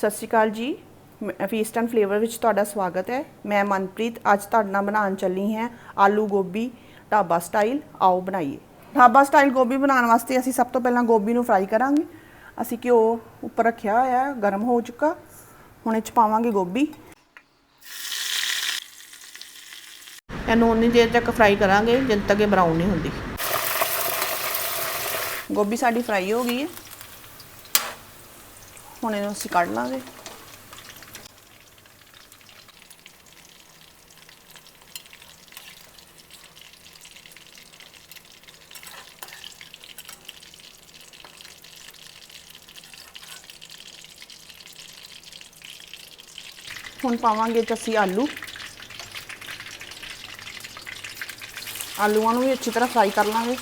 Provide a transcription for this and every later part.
सत श्री अकाल जी। Feast and flavour विच तुहाडा स्वागत है। मैं मनप्रीत अज तुहाडे नाल बनाउण चली हैं आलू गोभी ढाबा स्टाइल। आओ बनाइए। ढाबा स्टाइल गोभी बनाउण वास्ते असीं सब तो पहलां गोभी नूं फ्राई करांगे। असीं घिओ उपर रखिया होया है, गर्म हो चुका। हुण इह 'च पावांगे गोभी। इहनूं उन्नी देर तक फ्राई करांगे जद तक ब्राउन नहीं हुंदी। गोभी साडी फ्राई हो गई है। हुण इहनूं असीं कढ लांगे। हुण पावांगे असीं आलू। आलूआं नूं भी अच्छी तरह फ्राई कर लांगे।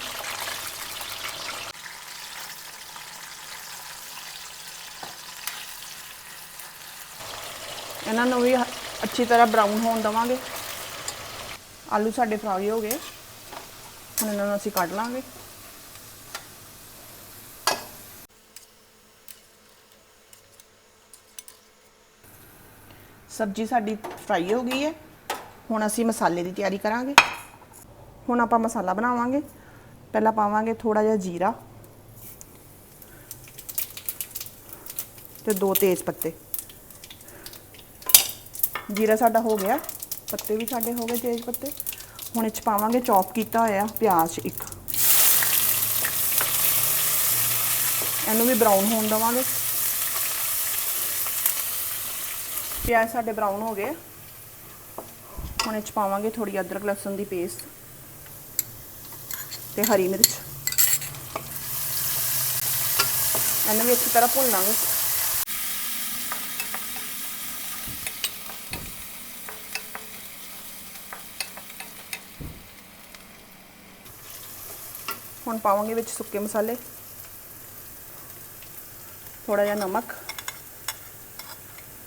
इन्हां नूं भी अच्छी तरह ब्राउन होण देवांगे। आलू साडे फ्राई हो गए। हुण इन्हां नूं असीं कढ लांगे। सब्जी साडी फ्राई हो गई है। हुण असीं मसाले की तैयारी करांगे। हुण आपां मसाला बनावांगे। पहलां पावांगे थोड़ा जिहा जीरा ते 2 तेज पत्ते। जीरा साडा हो गया, पत्ते भी साडे हो गए तेज पत्ते। हुण इह 'च पावांगे चॉप कीता होया प्याज एक। इहनूं भी ब्राउन होण देवांगे। प्याज साडे ब्राउन हो गए। हुण इह 'च पावांगे थोड़ी अदरक लहसुन की पेस्ट ते हरी मिर्च। इहनूं भी अच्छी तरह भुन लांगे। हुण पावांगे विच सुक्के मसाले, थोड़ा जिहा नमक,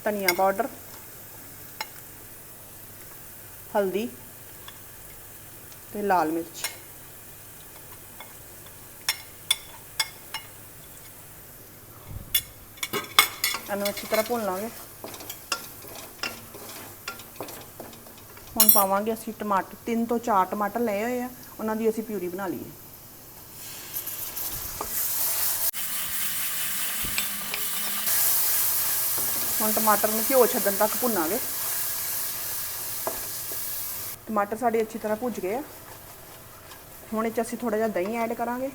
धनिया पाउडर, हल्दी ते लाल मिर्च। इहनूं अच्छी तरह भुन लांगे। हुण पावांगे असीं टमाटर, 3 ਤੋਂ 4 टमाटर लए होए आ, उन्हां दी असीं प्यूरी बना लईए। हुण टमाटर नूं घिओ छड्डण तक भुनांगे। टमाटर साडे अच्छी तरह भुज गए। हुण इह 'च असीं थोड़ा जिहा दही ऐड करांगे।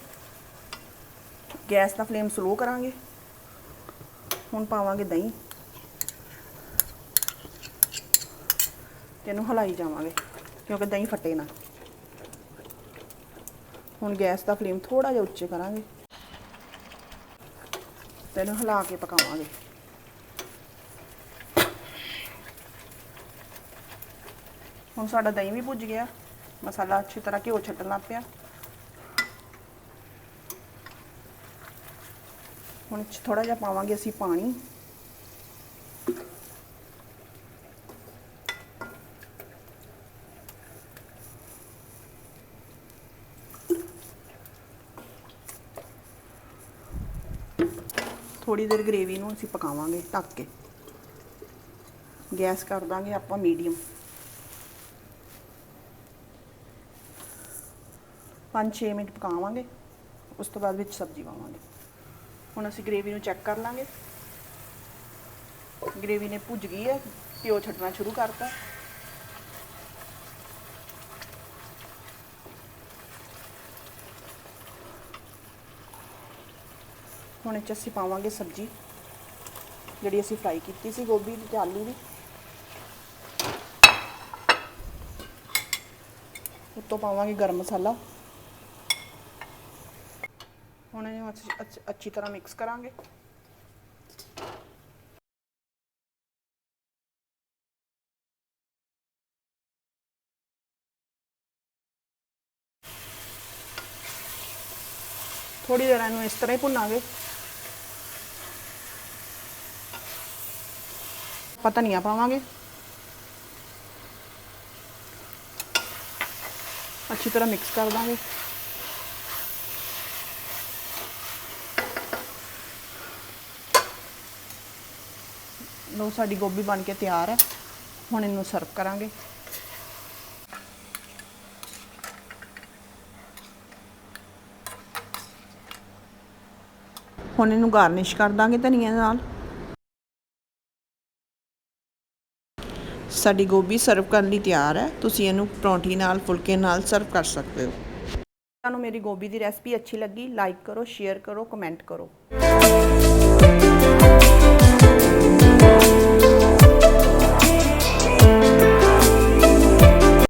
गैस दा फ्लेम स्लो करांगे। हुण पावांगे दही ते इहनूं हिलाई जावांगे क्योंकि दही फटे ना। हुण गैस दा फ्लेम थोड़ा जिहा उच्चे करांगे ते इहनूं हिला के पकावांगे। हुण साडा दही भी भुज गया, मसाला अच्छी तरह घिओ छड्डण लग पिया। हुण थोड़ा जिहा पावांगे असीं पानी। थोड़ी देर ग्रेवी नूं असीं पकावांगे ढक के। गैस कर दांगे आपां मीडियम। 5-6 मिनट पकावांगे, उस तो बाद विच सब्जी पावांगे। हुण असीं ग्रेवी नूं चैक कर लांगे। ग्रेवी ने भुज गई है, घिओ छड्डना शुरू करता। हुण इह 'च असीं पावांगे सब्जी जिहड़ी असीं फ्राई कीती सी गोभी ते आलू दी। उत्तों पावांगे गर्म मसाला। हुण इहनूं अच्छी तरह मिक्स करांगे। थोड़ी देर इहनूं इस तरह ही भुनांगे। आपां धनिया पावांगे। अच्छी तरह मिक्स कर देंगे। ਲੋ ਸਾਡੀ ਗੋਭੀ ਬਣ ਕੇ ਤਿਆਰ ਹੈ। ਹੁਣ ਇਹਨੂੰ ਸਰਵ ਕਰਾਂਗੇ। ਹੁਣ ਇਹਨੂੰ ਗਾਰਨਿਸ਼ ਕਰ ਦਾਂਗੇ ਧਨੀਆ ਨਾਲ। ਸਾਡੀ ਗੋਭੀ ਸਰਵ ਕਰਨ ਲਈ ਤਿਆਰ ਹੈ। ਤੁਸੀਂ ਇਹਨੂੰ ਪਰੌਂਠੀ ਨਾਲ, ਫੁਲਕੇ ਨਾਲ ਸਰਵ ਕਰ ਸਕਦੇ ਹੋ। ਤੁਹਾਨੂੰ ਮੇਰੀ ਗੋਭੀ ਦੀ ਰੈਸਪੀ ਅੱਛੀ ਲੱਗੀ, ਲਾਈਕ ਕਰੋ, ਸ਼ੇਅਰ ਕਰੋ, ਕਮੈਂਟ ਕਰੋ।